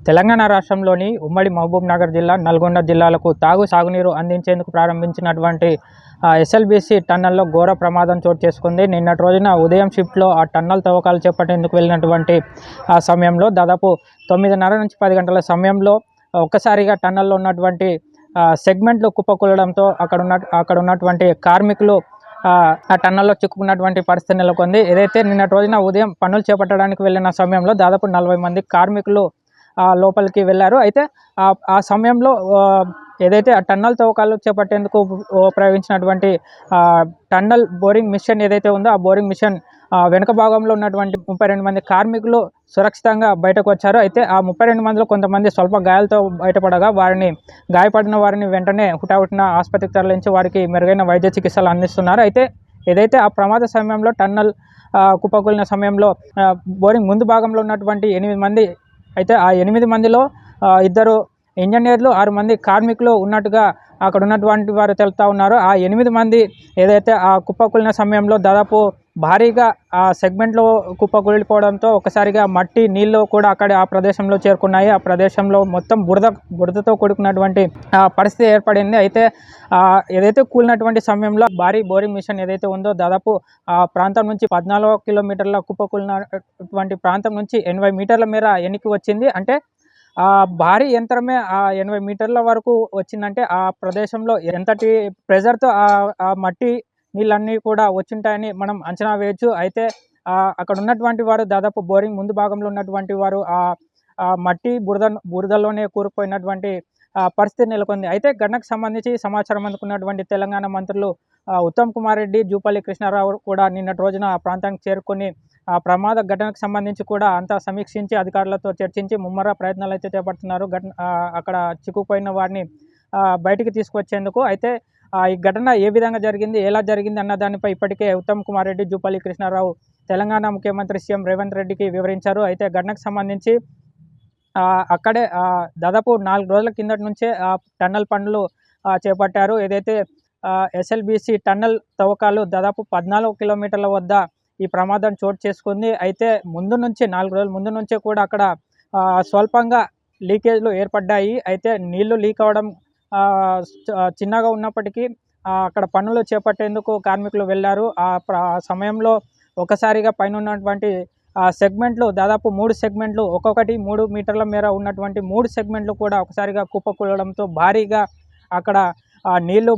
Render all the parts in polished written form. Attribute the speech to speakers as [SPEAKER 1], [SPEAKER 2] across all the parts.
[SPEAKER 1] తెలంగాణ రాష్ట్రంలోని ఉమ్మడి మహబూబ్నగర్ జిల్లా, నల్గొండ జిల్లాలకు సాగునీరు అందించేందుకు ప్రారంభించినటువంటి ఎస్ఎల్బీసీ టన్నల్లో ఘోర ప్రమాదం చోటు చేసుకుంది. నిన్నటి రోజున ఉదయం షిఫ్ట్లో ఆ టన్నల్ తవ్వకాలు చేపట్టేందుకు వెళ్ళినటువంటి ఆ సమయంలో దాదాపు 9:30 నుంచి 10 గంటల సమయంలో ఒక్కసారిగా టన్నల్లో ఉన్నటువంటి సెగ్మెంట్లు కుప్పకూలడంతో అక్కడ ఉన్నటువంటి కార్మికులు ఆ టన్నల్లో చిక్కుకున్నటువంటి పరిస్థితి నెలకొంది. ఏదైతే నిన్నటి రోజున ఉదయం పనులు చేపట్టడానికి వెళ్ళిన సమయంలో దాదాపు 40 మంది కార్మికులు లోపలికి వెళ్ళారు. అయితే ఆ సమయంలో ఏదైతే ఆ టన్నల్ తవ్వకాలు చేపట్టేందుకు ప్రయోగించినటువంటి టన్నల్ బోరింగ్ మిషన్ ఏదైతే ఉందో ఆ బోరింగ్ మిషన్ వెనుక భాగంలో ఉన్నటువంటి 32 మంది కార్మికులు సురక్షితంగా బయటకు వచ్చారు. అయితే ఆ 32 మందిలో కొంతమంది స్వల్ప గాయాలతో బయటపడగా గాయపడిన వారిని వెంటనే హుటాహుటిన ఆసుపత్రికి తరలించి వారికి మెరుగైన వైద్య చికిత్సలు అందిస్తున్నారు. అయితే ఏదైతే ఆ ప్రమాద సమయంలో టన్నల్ కుప్పకూలిన సమయంలో బోరింగ్ ముందు భాగంలో ఉన్నటువంటి 8 మంది, అయితే ఆ 8 మందిలో 2 ఇంజనీర్లు, 6 మంది కార్మికులు ఉన్నట్టుగా అక్కడ ఉన్నటువంటి వారు తెలుపుతూ ఉన్నారు. ఆ 8 మంది ఏదైతే ఆ కుప్పకూలిన సమయంలో దాదాపు భారీగా ఆ సెగ్మెంట్లో కుప్పకూలిపోవడంతో ఒకసారిగా మట్టి నీళ్ళు కూడా ఆ ప్రదేశంలో చేరుకున్నాయి. ఆ ప్రదేశంలో మొత్తం బురదతో కూడుకున్నటువంటి పరిస్థితి ఏర్పడింది. అయితే ఏదైతే కూలినటువంటి సమయంలో భారీ బోరింగ్ మిషన్ ఏదైతే ఉందో దాదాపు ఆ ప్రాంతం నుంచి 14 కిలోమీటర్ల కుప్పకూలినటువంటి ప్రాంతం నుంచి 80 మీటర్ల మేర వెనక్కి వచ్చింది. అంటే ఆ భారీ యంత్రమే 80 మీటర్ల వరకు వచ్చిందంటే ఆ ప్రదేశంలో ఎంతటి ప్రెజర్తో ఆ మట్టి నీళ్ళన్నీ కూడా వచ్చింటాయని మనం అంచనా వేయచ్చు. అయితే అక్కడ ఉన్నటువంటి వారు దాదాపు బోరింగ్ ముందు భాగంలో ఉన్నటువంటి వారు ఆ మట్టి బురదలోనే కూరుకుపోయినటువంటి పరిస్థితి నెలకొంది. అయితే ఘటనకు సంబంధించి సమాచారం అందుకున్నటువంటి తెలంగాణ మంత్రులు ఉత్తమ్ కుమార్ రెడ్డి, జూపల్లి కృష్ణారావు కూడా నిన్నటి రోజున ఆ ప్రాంతానికి చేరుకొని ఆ ప్రమాద ఘటనకు సంబంధించి కూడా అంతా సమీక్షించి అధికారులతో చర్చించి ముమ్మర ప్రయత్నాలు అయితే చేపడుతున్నారు అక్కడ చిక్కుపోయిన వారిని బయటికి తీసుకొచ్చేందుకు. అయితే ఈ ఘటన ఏ విధంగా జరిగింది, ఎలా జరిగింది అన్న దానిపై ఇప్పటికే ఉత్తమ్ కుమార్ రెడ్డి, జూపల్లి కృష్ణారావు తెలంగాణ ముఖ్యమంత్రి సీఎం రేవంత్ రెడ్డికి వివరించారు. అయితే ఘటనకు సంబంధించి అక్కడే దాదాపు 4 రోజుల కిందటి నుంచే టన్నల్ పనులు చేపట్టారు. ఏదైతే ఎస్ఎల్బీసీ టన్నల్ తవ్వకాలు దాదాపు 14 కిలోమీటర్ల వద్ద ఈ ప్రమాదం చోటు చేసుకుంది. అయితే 4 రోజుల ముందు నుంచే కూడా అక్కడ స్వల్పంగా లీకేజ్లు ఏర్పడ్డాయి. అయితే నీళ్లు లీక్ అవ్వడం చిన్నగా ఉన్నప్పటికీ అక్కడ పనులు చేపట్టేందుకు కార్మికులు వెళ్ళారు. ఆ సమయంలో ఒకసారిగా పైన ఉన్నటువంటి సెగ్మెంట్లు దాదాపు 3 సెగ్మెంట్లు ఒక్కొక్కటి 3 మీటర్ల మేర ఉన్నటువంటి 3 సెగ్మెంట్లు కూడా ఒకసారిగా కుప్పకూలడంతో భారీగా అక్కడ నీళ్లు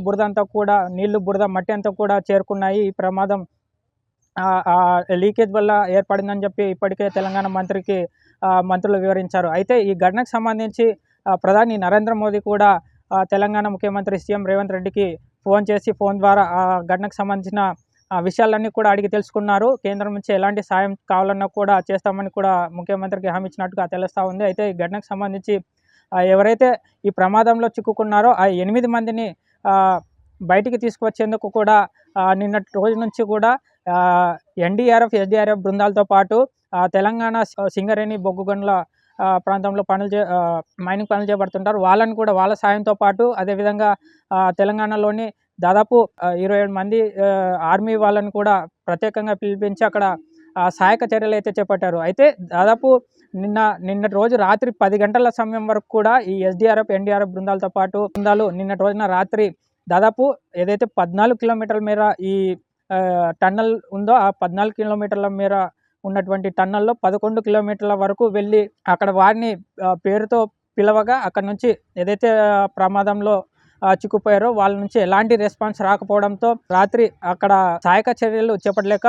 [SPEAKER 1] బురద మట్టి అంతా కూడా చేరుకున్నాయి. ఈ ప్రమాదం లీకేజ్ వల్ల ఏర్పడిందని చెప్పి ఇప్పటికే తెలంగాణ మంత్రులు వివరించారు. అయితే ఈ ఘటనకు సంబంధించి ప్రధాని నరేంద్ర మోదీ కూడా తెలంగాణ ముఖ్యమంత్రి సీఎం రేవంత్ రెడ్డికి ఫోన్ ద్వారా ఆ ఘటనకు సంబంధించిన విషయాలన్నీ కూడా అడిగి తెలుసుకున్నారు. కేంద్రం నుంచి ఎలాంటి సాయం కావాలన్నా కూడా చేస్తామని కూడా ముఖ్యమంత్రికి హామీ ఇచ్చినట్టుగా తెలుస్తూ ఉంది. అయితే ఈ ఘటనకు సంబంధించి ఎవరైతే ఈ ప్రమాదంలో చిక్కుకున్నారో ఆ 8 మందిని బయటికి తీసుకువచ్చేందుకు కూడా నిన్నటి రోజు నుంచి కూడా ఎన్డీఆర్ఎఫ్, ఎస్డీఆర్ఎఫ్ బృందాలతో పాటు తెలంగాణ సింగరేణి బొగ్గు గనుల ప్రాంతంలో మైనింగ్ పనులు చేపడుతుంటారు. వాళ్ళని కూడా వాళ్ళ సాయంతో పాటు అదేవిధంగా తెలంగాణలోని దాదాపు 27 మంది ఆర్మీ వాళ్ళని కూడా ప్రత్యేకంగా పిలిపించి అక్కడ సహాయక చర్యలు అయితే చేపట్టారు. అయితే దాదాపు నిన్నటి రోజు రాత్రి 10 గంటల సమయం వరకు కూడా ఈ ఎస్డీఆర్ఎఫ్, ఎన్డీఆర్ఎఫ్ బృందాలతో పాటు నిన్నటి రోజున రాత్రి దాదాపు ఏదైతే 14 కిలోమీటర్ల మేర ఈ టన్నల్ ఉందో ఆ 14 కిలోమీటర్ల మేర ఉన్నటువంటి టన్నల్లో 11 కిలోమీటర్ల వరకు వెళ్ళి అక్కడ వారిని పేరుతో పిలవగా అక్కడ నుంచి ఏదైతే ప్రమాదంలో చిక్కుపోయారో వాళ్ళ నుంచి ఎలాంటి రెస్పాన్స్ రాకపోవడంతో రాత్రి అక్కడ సహాయక చర్యలు చేపట్టలేక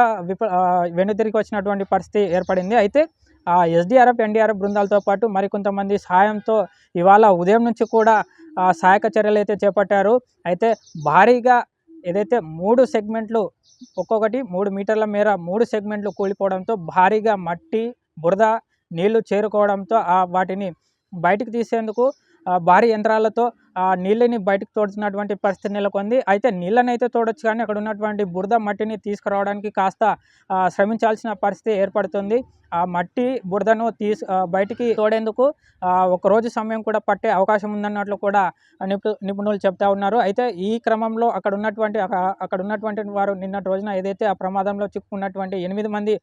[SPEAKER 1] వెనుతిరిగి వచ్చినటువంటి పరిస్థితి ఏర్పడింది. అయితే ఎస్డీఆర్ఎఫ్, ఎన్డీఆర్ఎఫ్ బృందాలతో పాటు మరికొంతమంది సహాయంతో ఇవాళ ఉదయం నుంచి కూడా సహాయక చర్యలు అయితే చేపట్టారు. అయితే భారీగా ఏదైతే 3 సెగ్మెంట్లు ఒక్కొక్కటి 3 మీటర్ల మేర 3 సెగ్మెంట్లు కూలిపోవడంతో భారీగా మట్టి, బురద, నీళ్లు చేరుకోవడంతో వాటిని బయటికి తీసేందుకు భారీ యంత్రాలతో నీళ్ళని బయటకు తోడుతున్నటువంటి పరిస్థితి నెలకొంది. అయితే నీళ్ళనైతే తోడొచ్చు కానీ అక్కడ ఉన్నటువంటి బురద మట్టిని తీసుకురావడానికి కాస్త శ్రమించాల్సిన పరిస్థితి ఏర్పడుతుంది. ఆ మట్టి బురదను బయటికి తోడేందుకు ఒకరోజు సమయం కూడా పట్టే అవకాశం ఉందన్నట్లు కూడా నిపుణులు చెప్తా ఉన్నారు. అయితే ఈ క్రమంలో అక్కడ ఉన్నటువంటి వారు నిన్నటి రోజున ఏదైతే ఆ ప్రమాదంలో చిక్కుకున్నటువంటి 8 మంది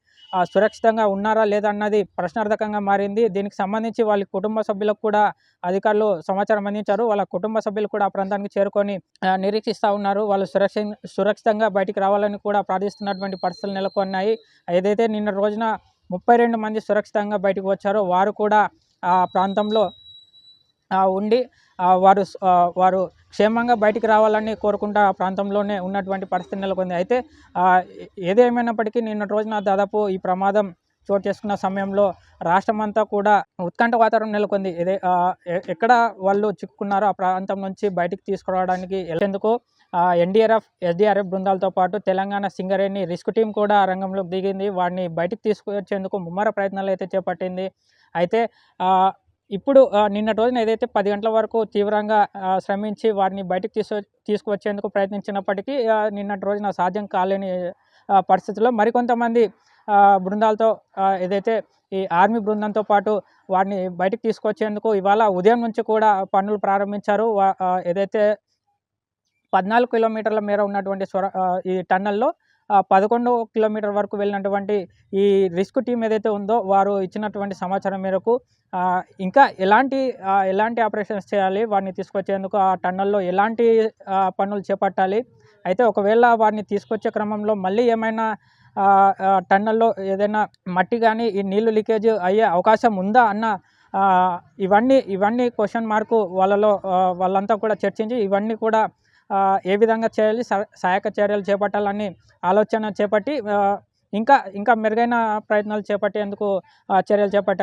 [SPEAKER 1] సురక్షితంగా ఉన్నారా లేదా అన్నది ప్రశ్నార్థకంగా మారింది. దీనికి సంబంధించి వాళ్ళ కుటుంబ సభ్యులకు కూడా అధికారులు సమాచారం అందించారు. వాళ్ళ కుటుంబ సభ్యులు కూడా ఆ ప్రాంతానికి చేరుకొని నిరీక్షిస్తూ ఉన్నారు. వాళ్ళు సురక్షితంగా బయటికి రావాలని కూడా ప్రార్థిస్తున్నటువంటి పరిస్థితులు నెలకొన్నాయి. ఏదైతే నిన్న రోజున 32 మంది సురక్షితంగా బయటకు వచ్చారో వారు కూడా ఆ ప్రాంతంలో ఉండి వారు క్షేమంగా బయటికి రావాలని కోరుకుంటూ ఆ ప్రాంతంలోనే ఉన్నటువంటి పరిస్థితి నెలకొంది. అయితే ఏదేమైనప్పటికీ నిన్నటి రోజున దాదాపు ఈ ప్రమాదం చోటు చేసుకున్న సమయంలో రాష్ట్రమంతా కూడా ఉత్కంఠ వాతావరణం నెలకొంది. ఎక్కడ వాళ్ళు చిక్కుకున్నారో ఆ ప్రాంతం నుంచి బయటికి తీసుకురావడానికి వెళ్ళేందుకు ఎన్డీఆర్ఎఫ్, ఎస్డీఆర్ఎఫ్ బృందాలతో పాటు తెలంగాణ సింగరేణి రిస్క్ టీం కూడా రంగంలోకి దిగింది. వారిని బయటికి తీసుకొచ్చేందుకు ముమ్మర ప్రయత్నాలు అయితే చేపట్టింది. అయితే ఇప్పుడు నిన్నటి రోజున ఏదైతే 10 గంటల వరకు తీవ్రంగా శ్రమించి వారిని బయటికి తీసుకువచ్చేందుకు ప్రయత్నించినప్పటికీ నిన్నటి రోజున సాధ్యం కాలేని పరిస్థితుల్లో మరికొంతమంది బృందాలతో ఏదైతే ఈ ఆర్మీ బృందంతో పాటు వారిని బయటికి తీసుకొచ్చేందుకు ఇవాళ ఉదయం నుంచి కూడా పనులు ప్రారంభించారు. ఏదైతే 14 కిలోమీటర్ల మేర ఉన్నటువంటి ఈ టన్నల్లో 11 కిలోమీటర్ వరకు వెళ్ళినటువంటి ఈ రిస్క్ టీం ఏదైతే ఉందో వారు ఇచ్చినటువంటి సమాచారం మేరకు ఇంకా ఎలాంటి ఆపరేషన్స్ చేయాలి, వారిని తీసుకొచ్చేందుకు ఆ టన్నల్లో ఎలాంటి పనులు చేపట్టాలి, అయితే ఒకవేళ వారిని తీసుకొచ్చే క్రమంలో మళ్ళీ ఏమైనా టన్నల్లో ఏదైనా మట్టి కానీ ఈ నీళ్లు లీకేజ్ అయ్యే అవకాశం ఉందా అన్న ఇవన్నీ క్వశ్చన్ మార్కు వాళ్ళంతా కూడా చర్చించి ఇవన్నీ కూడా ఏ విధంగా చేయాలి, సహాయక చర్యలు చేపట్టాలని ఆలోచన చేపట్టి ఇంకా మెరుగైన ప్రయత్నాలు చేపట్టేందుకు చర్యలు చేపట్టారు.